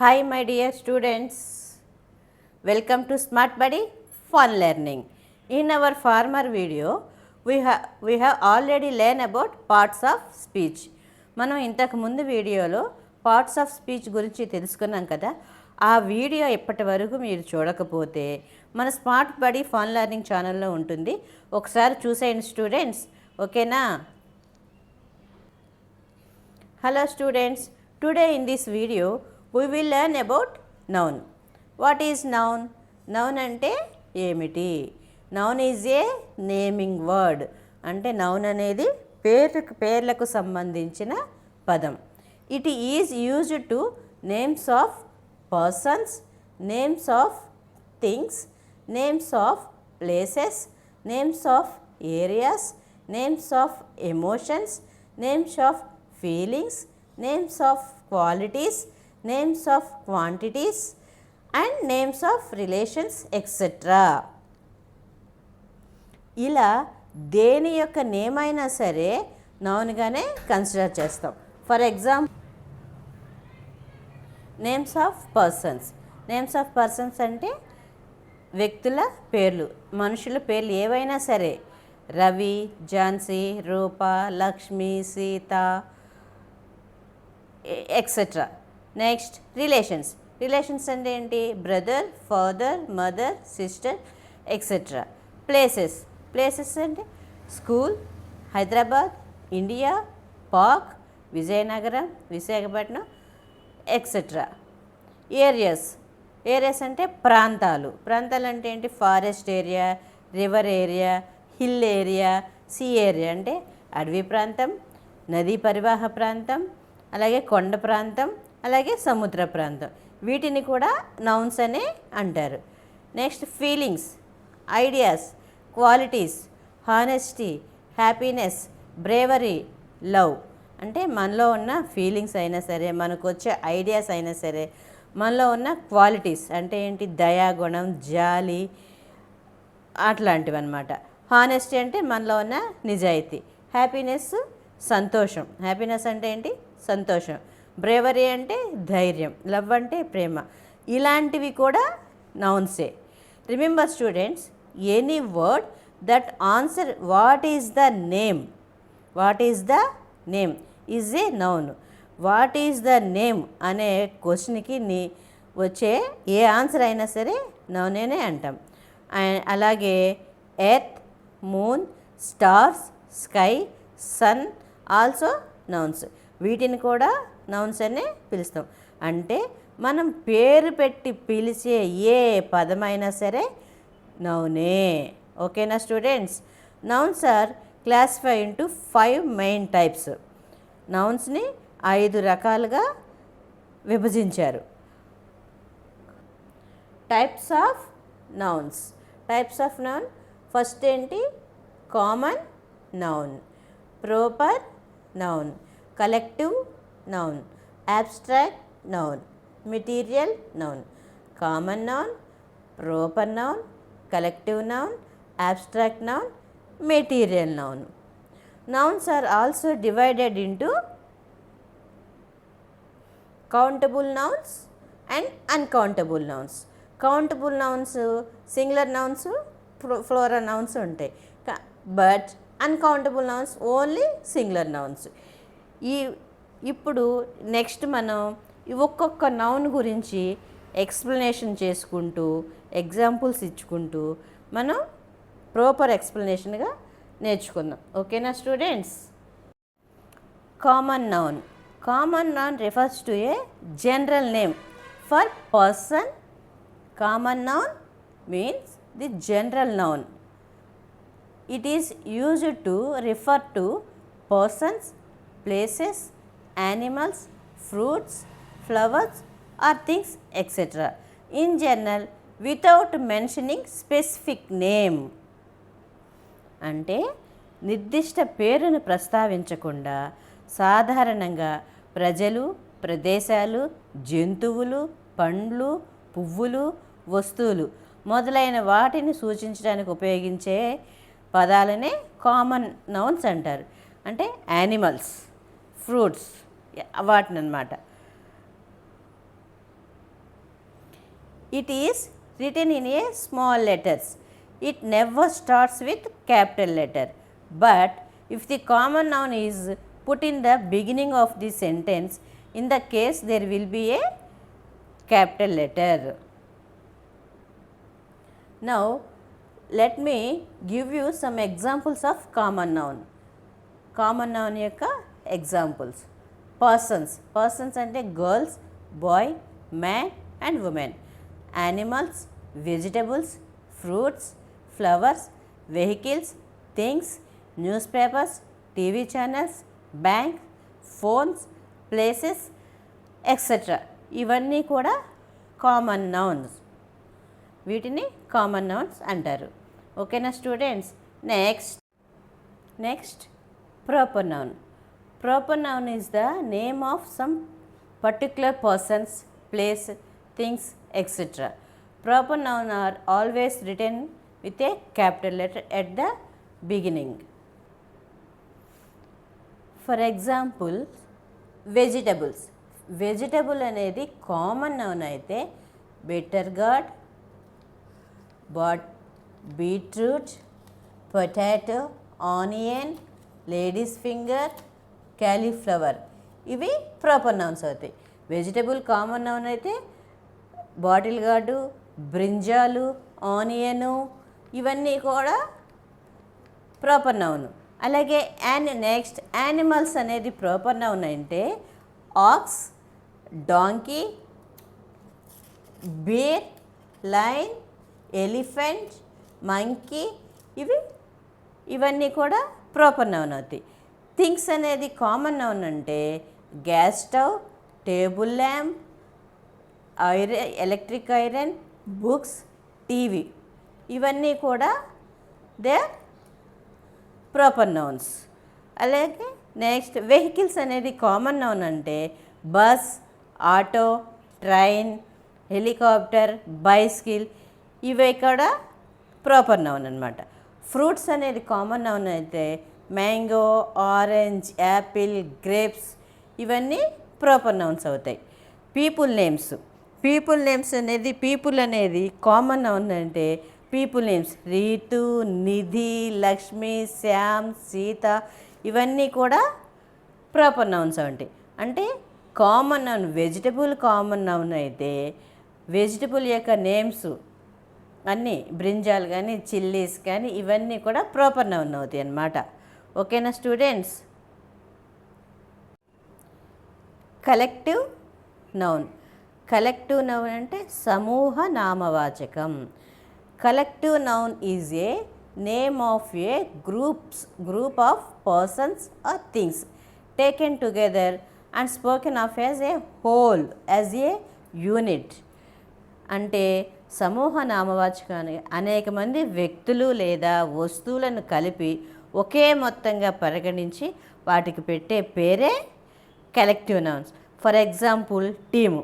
Hi my dear students, welcome to Smart Buddy Fun Learning. In our former video, we have already learned about parts of speech. మనం ఇంతకు ముందు వీడియోలో parts of speech గురించి తెలుసుకున్నాం కదా. ఆ video ఇప్పటి వరకు మీరు చూడకపోతే మన స్మార్ట్ బడీ ఫన్ లెర్నింగ్ ఛానల్లో ఉంటుంది. ఒకసారి చూసేయండి స్టూడెంట్స్, ఓకేనా? Hello students, today in this video we will learn about noun. What is noun? Noun అంటే ఏమిటి? Noun is a naming word. అంటే noun అనేది పేర్లకు సంబంధించిన పదం. It is used to names of persons, names of things, names of places, names of areas, names of emotions, names of feelings, names of qualities, names of quantities and names of relations etc. ఇలా దేని యొక్క name అయినా సరే నౌన్గానే consider చేస్తాం. For example names of persons. Names of persons అంటే వ్యక్తుల పేర్లు, మనుషుల పేర్లు ఏవైనా సరే. Ravi, Jhansi, Roopa, Lakshmi, Sita etcetera. Next relations. Relations అంటే ఏంటి? Brother, father, mother, sister etcetera. Places. Places అంటే school, Hyderabad, India, Pak, Vizianagaram, Visakhapatnam etcetera. Areas. Areas అంటే ప్రాంతాలు. ప్రాంతాలు అంటే ఏంటి? Forest area, river area, hill area, sea area అంటే అడవి ప్రాంతం, నదీ పరివాహ ప్రాంతం, అలాగే కొండ ప్రాంతం, అలాగే సముద్ర ప్రాంతం. వీటిని కూడా నౌన్స్ అనే అంటారు. Next feelings, ideas, qualities, honesty, happiness, bravery, love. అంటే మనలో ఉన్న ఫీలింగ్స్ అయినా సరే, మనకు వచ్చే ఐడియాస్ అయినా సరే, మనలో ఉన్న క్వాలిటీస్ అంటే ఏంటి? దయా, గుణం, జాలి అట్లాంటివి అన్నమాట. హానెస్టీ అంటే మనలో ఉన్న నిజాయితీ. హ్యాపీనెస్ సంతోషం. హ్యాపీనెస్ అంటే ఏంటి? సంతోషం. బ్రేవరీ అంటే ధైర్యం. లవ్ అంటే ప్రేమ. ఇలాంటివి కూడా నౌన్సే. Remember students, any word that answer what is the name, what is the name is a noun. What is the name అనే క్వశ్చన్కి వచ్చే ఏ ఆన్సర్ అయినా సరే నౌనేనే అంటాం. అలాగే earth, moon, stars, sky, sun also nouns. వీటిని కూడా నౌన్స్ అనే పిలుస్తాం. అంటే మనం పేరు పెట్టి పిలిచే ఏ పదమైనా సరే నౌనే. ఓకేనా students? Nouns are classify into 5 main types. నౌన్స్ని 5 రకాలుగా విభజించారు. Types of nouns. Types of noun first ఏంటి? Common noun, proper noun, collective noun, abstract noun, material noun. Common noun, proper noun, collective noun, abstract noun, material noun. Nouns are also divided into countable nouns and uncountable nouns. Countable nouns singular nouns, plural nouns ఉంటాయి. But uncountable nouns only singular nouns. ఇప్పుడు next మనం ఒక్కొక్క noun గురించి explanation చేసుకుంటూ, examples ఇచ్చుకుంటూ మనం proper ఎక్స్ప్లెనేషన్గా నేర్చుకుందాం. ఓకేనా students? Common noun. Common noun refers to A general name for person. Common noun means the general noun. It is used to refer to persons, places, animals, fruits, flowers or things etc. in general without mentioning specific name. అంటే నిర్దిష్ట పేరును ప్రస్తావించకుండా సాధారణంగా ప్రజలు, ప్రదేశాలు, జంతువులు, పండ్లు, పువ్వులు, వస్తువులు మొదలైన వాటిని సూచించడానికి ఉపయోగించే పదాలనే కామన్ నౌన్స్ అంటారు. అంటే యానిమల్స్, ఫ్రూట్స్ వాటిని అన్నమాట. it is written in a small letters. It never starts with capital letter. But if the common noun is put in the beginning of the sentence, in the case there will be a capital letter. Now let me give you some examples of common noun. Common noun యొక్క examples. Persons. Persons అంటే girls, boy, man and woman. Animals, vegetables, fruits, flowers, vehicles, things, newspapers, TV channels, bank, phones, places, etc. ఇవన్నీ కూడా common nouns. వీటిని common nouns అంటారు. ఓకేనా students? Next proper noun. Proper noun is the name of some particular persons, place, things etcetera. Proper noun are always written with a capital letter at the beginning. For example, vegetables. Vegetable అనేది common noun అయితే bitter gourd, beetroot, potato, onion, lady's finger, cauliflower ఇవి proper nouns అవుతాయి. Vegetable common noun అయితే bottle gourd, brinjal, onion ఇవన్నీ కూడా proper noun. అలాగే next animals అనేది proper noun అంటే ox, donkey, bear, lion, elephant, monkey ఇవన్నీ కూడా ప్రాపర్ నౌన్ అవుతాయి. థింగ్స్ అనేది కామన్ నౌన్ అంటే gas stove, table lamp, electric iron, books, TV ఇవన్నీ కూడా దే ప్రాపర్ నౌన్స్. అలాగే నెక్స్ట్ వెహికల్స్ అనేది కామన్ నౌన్ అంటే bus, auto, train, helicopter, bicycle ఇవి కూడా ప్రాపర్ నౌన్ అనమాట. ఫ్రూట్స్ అనేది కామన్ నౌన్ అయితే మ్యాంగో, ఆరెంజ్, యాపిల్, గ్రేప్స్ ఇవన్నీ ప్రాపర్ నౌన్స్ అవుతాయి. పీపుల్ నేమ్స్ అనేది కామన్ నౌన్ అంటే పీపుల్ నేమ్స్ రీతు, నిధి, లక్ష్మి, శ్యామ్, సీత ఇవన్నీ కూడా ప్రాపర్ నౌన్స్ ఉంటాయి. అంటే common noun vegetable common noun అయితే వెజిటబుల్ యొక్క నేమ్స్ అన్నీ బ్రింజాల్ కానీ చిల్లీస్ కానీ ఇవన్నీ కూడా ప్రాపర్ నౌన్ అవుతాయి అన్నమాట. ఓకేనా students? Collective noun. Collective noun అంటే సమూహ నామవాచకం. Collective noun is a name of a group of persons or things taken together and spoken of as a whole, as a unit. అంటే సమూహ నామవాచకాన్ని అనేక మంది వ్యక్తులు లేదా వస్తువులను కలిపి ఒకే మొత్తంగా పరిగణించి వాటికి పెట్టే పేరే collective nouns. For example team,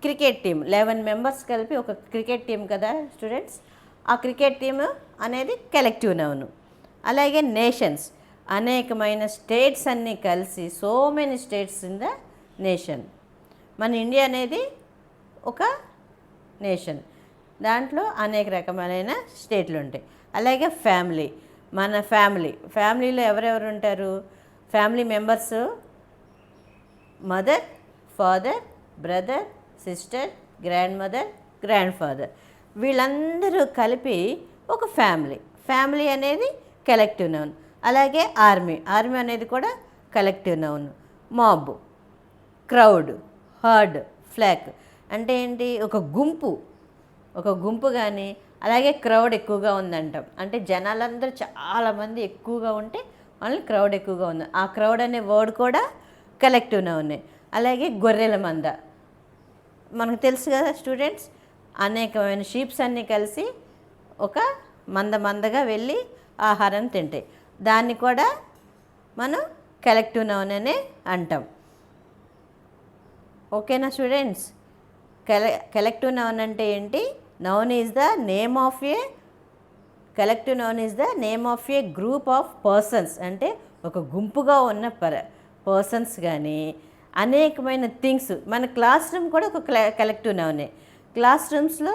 cricket team 11 members కలిపి ఒక క్రికెట్ టీం కదా స్టూడెంట్స్, ఆ క్రికెట్ టీము అనేది కలెక్టివ్ నౌను. అలాగే నేషన్స్, అనేకమైన స్టేట్స్ అన్నీ కలిసి so many states in the nation. మన ఇండియా అనేది ఒక నేషన్, దాంట్లో అనేక రకమైన స్టేట్లు ఉంటాయి. అలాగే ఫ్యామిలీ, మన ఫ్యామిలీలో ఎవరెవరు ఉంటారు? Family members mother, father, brother, sister, grand mother, grand father వీళ్ళందరూ కలిపి ఒక ఫ్యామిలీ అనేది కలెక్టివ్ నౌన్. అలాగే ఆర్మీ అనేది కూడా collective noun. Mob, crowd, herd, flock అంటే ఏంటి? ఒక గుంపు కానీ అలాగే క్రౌడ్ ఎక్కువగా ఉందంటాం. అంటే జనాలందరూ చాలామంది ఎక్కువగా ఉంటే వాళ్ళని క్రౌడ్ ఎక్కువగా ఉంది. ఆ క్రౌడ్ అనే వర్డ్ కూడా కలెక్టివ్ నౌనే. అలాగే గొర్రెల మంద, మనకు తెలుసు కదా స్టూడెంట్స్, అనేకమైన షీప్స్ అన్నీ కలిసి ఒక మందగా వెళ్ళి ఆహారం తింటాయి. దాన్ని కూడా మనం కలెక్టివ్ నౌన్ అనే అంటాం. ఓకేనా స్టూడెంట్స్? కలెక్టివ్ నౌన్ అంటే ఏంటి? Collective noun is the name of a group of persons. అంటే ఒక గుంపుగా ఉన్న పర్సన్స్ కానీ అనేకమైన థింగ్స్. మన క్లాస్ రూమ్ కూడా ఒక కలెక్టివ్ నౌనే. క్లాస్ రూమ్స్లో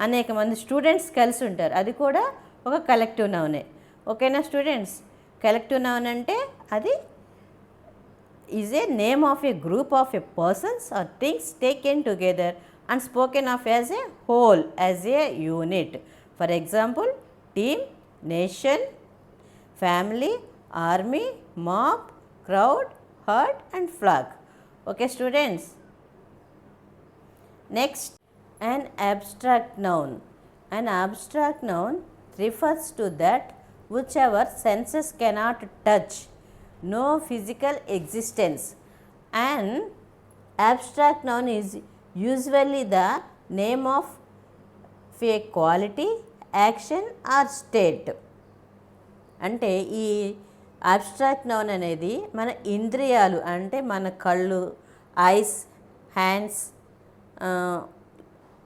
అనేక మంది స్టూడెంట్స్ కలిసి ఉంటారు, అది కూడా ఒక కలెక్టివ్ నౌనే. ఓకేనా స్టూడెంట్స్? కలెక్టివ్ నౌన్ అంటే అది is a name of a group of a persons or things taken together and spoken of as a whole, as a unit. For example team, nation, family, army, mob, crowd, herd and flag. Okay students? Next, an abstract noun. An abstract noun refers to that whichever senses cannot touch, no physical existence. An abstract noun is usually the name of a quality, action or state. అంటే ఈ abstract noun అనేది మన ఇంద్రియాలు, అంటే మన కళ్ళు, ice, hands,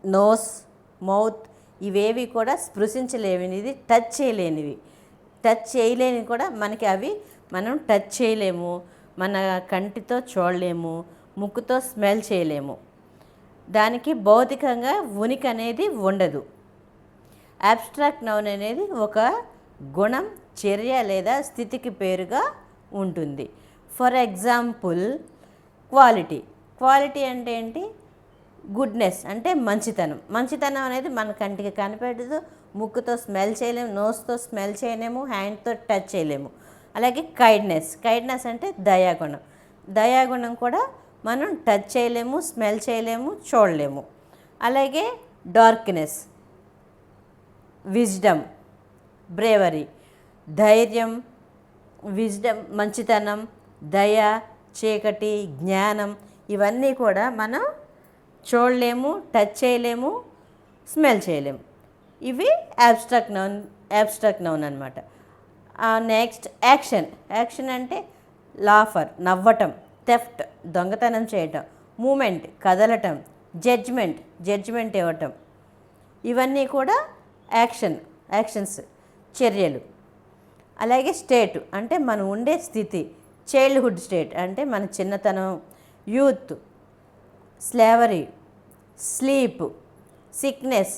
nose, mouth, ఇవేవి కూడా స్పృశించలేనివి, టచ్ చేయలేనివి. టచ్ చేయలేనివి కూడా మనకి అవి మనం టచ్ చేయలేము, మన కంటితో చూడలేము, ముక్కుతో స్మెల్ చేయలేము. దానికి భౌతికంగా ఉనికి అనేది ఉండదు. అబ్స్ట్రాక్ట్ నౌన్ అనేది ఒక గుణం, చర్య లేదా స్థితికి పేరుగా ఉంటుంది. For example quality. క్వాలిటీ అంటే ఏంటి? గుడ్నెస్ అంటే మంచితనం. మంచితనం అనేది మన కంటికి కనిపెట్టదు, ముక్కుతో స్మెల్ చేయలేము, నోస్తో స్మెల్ చేయలేము, హ్యాండ్తో టచ్ చేయలేము. అలాగే కైండ్నెస్. కైండ్నెస్ అంటే దయాగుణం. దయాగుణం కూడా మనం టచ్ చేయలేము, స్మెల్ చేయలేము, చూడలేము. అలాగే డార్క్నెస్, విజ్డమ్, బ్రేవరీ, ధైర్యం, విజ్డమ్ మంచితనం, దయ, చీకటి, జ్ఞానం, ఇవన్నీ కూడా మనం చూడలేము, టచ్ చేయలేము, స్మెల్ చేయలేము. ఇవి యాబ్స్ట్రాక్ట్ నౌన్ అనమాట. Next action. యాక్షన్ అంటే లాఫర్, నవ్వటం, థెఫ్ట్, దొంగతనం చేయటం, మూమెంట్, కదలటం, జడ్జ్మెంట్ ఇవ్వటం, ఇవన్నీ కూడా యాక్షన్స్, చర్యలు. అలాగే స్టేట్ అంటే మనం ఉండే స్థితి, చైల్డ్హుడ్ స్టేట్ అంటే మన చిన్నతనం, యూత్, స్లేవరీ, స్లీప్, సిక్నెస్,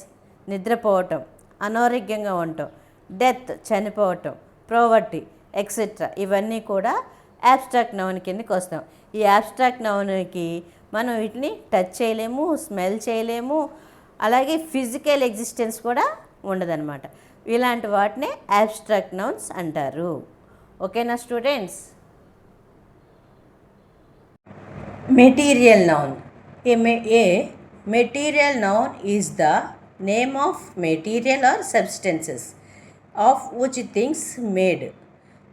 నిద్రపోవటం, అనారోగ్యంగా ఉండటం, డెత్, చనిపోవటం, ప్రావర్టీ ఎక్సెట్రా, ఇవన్నీ కూడా యాబ్స్ట్రాక్ట్ నౌన్ కిందకి వస్తాం. ఈ యాబ్స్ట్రాక్ట్ నౌన్కి మనం వీటిని టచ్ చేయలేము, స్మెల్ చేయలేము, అలాగే ఫిజికల్ ఎగ్జిస్టెన్స్ కూడా ఉండదన్నమాట. ఇలాంటి వాటినే యాబ్స్ట్రాక్ట్ నౌన్స్ అంటారు. ఓకేనా students? Material noun. A material noun is the name of material or substances of which things made.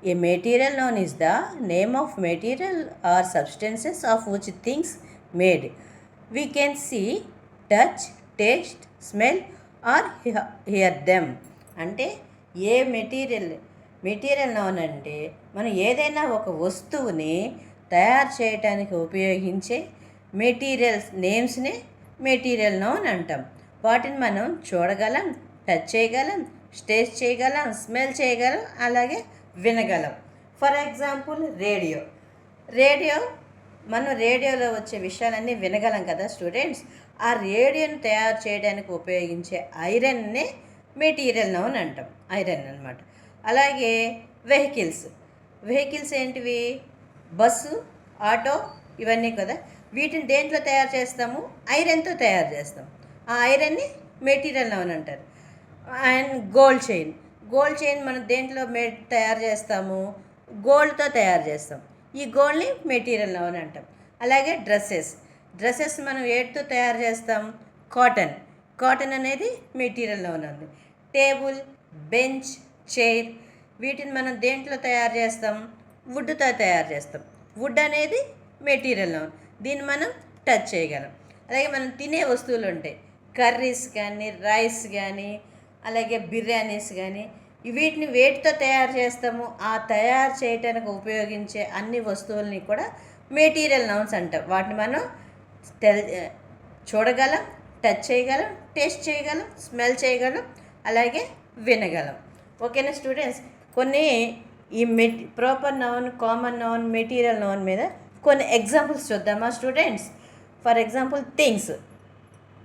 A material noun is the name of material or substances of which things made. We can see, touch, taste, smell or hear them. అంటే a material noun అంటే మనం ఏదైనా ఒక వస్తువుని తయారు చేయడానికి ఉపయోగించే materials నేమ్స్ని material noun అంటాం. వాటిని మనం చూడగలం, టచ్ చేయగలం, టేస్ట్ చేయగలం, స్మెల్ చేయగలం, అలాగే వినగలం. For example radio. మనం రేడియోలో వచ్చే విషయాలన్నీ వినగలం కదా స్టూడెంట్స్. ఆ రేడియోని తయారు చేయడానికి ఉపయోగించే ఐరన్నే మెటీరియల్ నౌన్ అంటాం, ఐరన్ అనమాట. అలాగే వెహికల్స్ ఏంటివి? బస్సు, ఆటో, ఇవన్నీ కదా. వీటిని దేంట్లో తయారు చేస్తాము? ఐరన్తో తయారు చేస్తాం. ఆ ఐరన్ని మెటీరియల్ నౌన్ అంటారు. అండ్ గోల్డ్ చైన్ మనం దేంట్లో తయారు చేస్తాము? గోల్డ్తో తయారు చేస్తాం. ఈ గోల్డ్ని మెటీరియల్ నౌన్ అంటాం. అలాగే డ్రెస్సెస్ మనం ఏటితో తయారు చేస్తాం? కాటన్ అనేది మెటీరియల్ నౌన్ ఉంది. టేబుల్, బెంచ్, చైర్, వీటిని మనం దేంట్లో తయారు చేస్తాం? వుడ్తో తయారు చేస్తాం. వుడ్ అనేది మెటీరియల్ నౌన్, దీన్ని మనం టచ్ చేయగలం. అలాగే మనం తినే వస్తువులు ఉంటాయి, కర్రీస్ కానీ, రైస్ కానీ, అలాగే బిర్యానీస్ కానీ, వీటిని వేటితో తయారు చేస్తాము? ఆ తయారు చేయడానికి ఉపయోగించే అన్ని వస్తువుల్ని కూడా మెటీరియల్ నౌన్స్ అంటాం. వాటిని మనం చూడగలం, టచ్ చేయగలం, టేస్ట్ చేయగలం, స్మెల్ చేయగలం, అలాగే వినగలం. ఓకేనా స్టూడెంట్స్? కొన్ని ఈ proper noun, common noun, material noun మీద కొన్ని ఎగ్జాంపుల్స్ చూద్దామా స్టూడెంట్స్? For example things.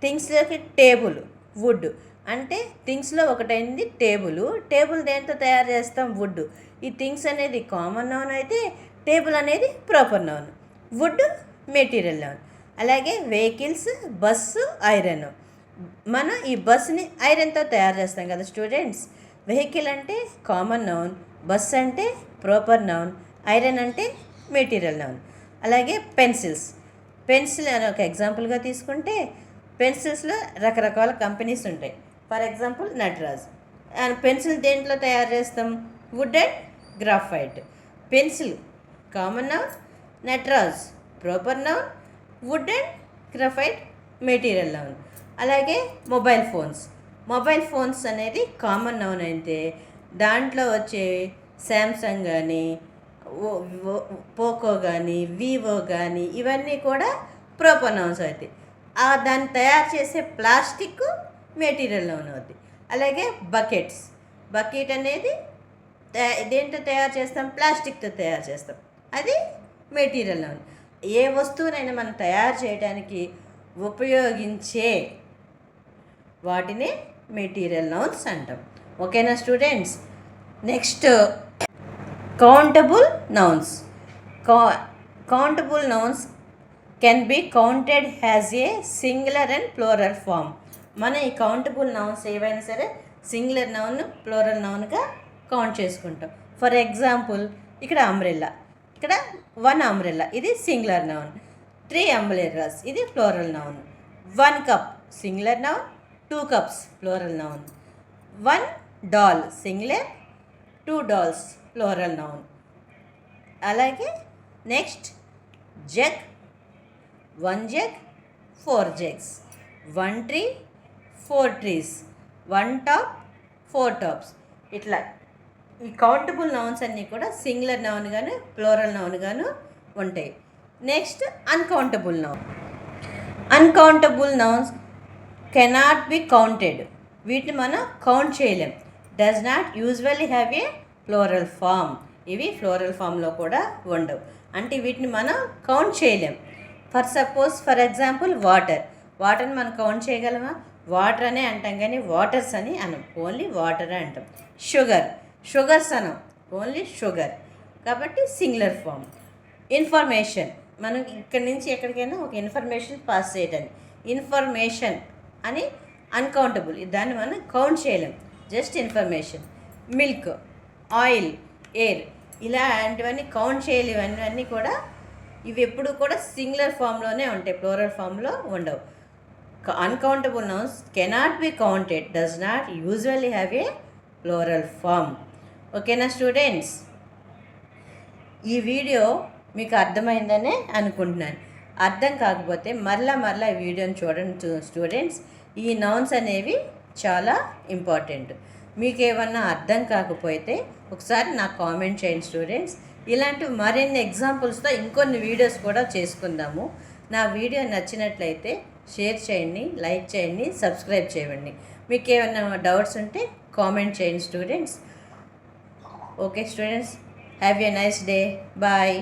థింగ్స్లోకి టేబుల్, వుడ్. అంటే థింగ్స్లో ఒకటైంది టేబుల్. టేబుల్ దేంతో తయారు చేస్తాం? వుడ్. ఈ థింగ్స్ అనేది కామన్ నౌన్ అయితే టేబుల్ అనేది proper noun, wood material noun. అలాగే వెహికల్స్, బస్సు, ఐరన్. మనం ఈ బస్సుని ఐరన్తో తయారు చేస్తాం కదా స్టూడెంట్స్. వెహికల్ అంటే కామన్ నౌన్, బస్ అంటే ప్రాపర్ నౌన్, ఐరన్ అంటే మెటీరియల్ నౌన్. అలాగే పెన్సిల్స్. పెన్సిల్ అని ఒక ఎగ్జాంపుల్గా తీసుకుంటే పెన్సిల్స్లో రకరకాల కంపెనీస్ ఉంటాయి. For example Nataraj. పెన్సిల్ దేంట్లో తయారు చేస్తాం? Wood and graphite. Pencil common noun, Nataraj proper noun, wood and graphite material noun. అలాగే మొబైల్ ఫోన్స్. మొబైల్ ఫోన్స్ అనేది కామన్ నౌన్ అయితే దాంట్లో వచ్చే శాంసంగ్ కానీ, పోకో కానీ, వివో కానీ ఇవన్నీ కూడా ప్రాపర్ నౌన్స్ అవుతాయి. దాన్ని తయారు చేసే ప్లాస్టిక్ మెటీరియల్ నౌన్ అవుతుంది. అలాగే బకెట్స్. బకెట్ అనేది దేంతో తయారు చేస్తాం? ప్లాస్టిక్తో తయారు చేస్తాం, అది మెటీరియల్ నౌన్. ఏ వస్తువునైనా మనం తయారు చేయడానికి ఉపయోగించే వాటిని మెటీరియల్ నౌన్స్ అంటాం. ఓకేనా students? Next countable nouns. Countable nouns can be counted has a singular and plural form. మన ఈ కౌంటబుల్ నౌన్స్ ఏవైనా సరే సింగులర్ నౌన్, ప్లూరల్ నౌన్గా కౌంట్ చేసుకుంటాం. ఫర్ ఎగ్జాంపుల్ ఇక్కడ అంబ్రెల్లా, ఇక్కడ 1 అంబ్రెల్లా, ఇది సింగులర్ నౌన్. 3 అంబ్రెల్లాస్, ఇది plural noun. 1 cup singular noun, 2 cups plural noun. 1 doll singular, 2 dolls plural noun. అలాగే next jug, 1 jug, 4 jugs. 1 tree, 4 trees. 1 top, 4 tops. ఇట్లా ఈ countable nouns అన్నీ కూడా సింగులర్ నౌన్ గాను, ప్లూరల్ నౌన్ గాను ఉంటాయి. Next uncountable noun. Uncountable nouns cannot be counted. వీటిని మనం కౌంట్ చేయలేం. Does not usually have a plural form. ఇవి ఫ్లోరల్ ఫామ్లో కూడా ఉండవు, అంటే వీటిని మనం కౌంట్ చేయలేం. For example water. వాటర్ని మనం కౌంట్ చేయగలమా? వాటర్ అనే అంటాం కానీ వాటర్స్ అని అనం, ఓన్లీ వాటర్ అంటాం. షుగర్స్ అనం, ఓన్లీ షుగర్. కాబట్టి సింగులర్ ఫామ్. ఇన్ఫర్మేషన్, మనం ఇక్కడి నుంచి ఎక్కడికైనా ఒక ఇన్ఫర్మేషన్ పాస్ చేయడానికి ఇన్ఫర్మేషన్ అని అన్కౌంటబుల్, దాన్ని మనం కౌంట్ చేయలేం, just information. Milk, oil, air, ఇలాంటివన్నీ కౌంట్ చేయలేవు. అన్నీ కూడా ఇవి ఎప్పుడు కూడా సింగులర్ ఫామ్లోనే ఉంటాయి, ప్లూరల్ ఫామ్లో ఉండవు. Uncountable nouns cannot be counted, does not usually have a plural form. ఓకేనా స్టూడెంట్స్? ఈ వీడియో మీకు అర్థమైందనే అనుకుంటున్నాను. అర్థం కాకపోతే మరలా ఈ వీడియోని చూడండి స్టూడెంట్స్. ఈ నౌన్స్ అనేవి చాలా ఇంపార్టెంట్. మీకు ఏమన్నా అర్థం కాకపోతే ఒకసారి నాకు కామెంట్ చేయండి స్టూడెంట్స్. ఇలాంటి మరిన్ని ఎగ్జాంపుల్స్తో ఇంకొన్ని వీడియోస్ కూడా చేసుకుందాము. నా వీడియో నచ్చినట్లయితే షేర్ చేయండి, లైక్ చేయండి, సబ్స్క్రైబ్ చేయండి. మీకు ఏమైనా డౌట్స్ ఉంటే కామెంట్ చేయండి students. Okay students, have a nice day. Bye.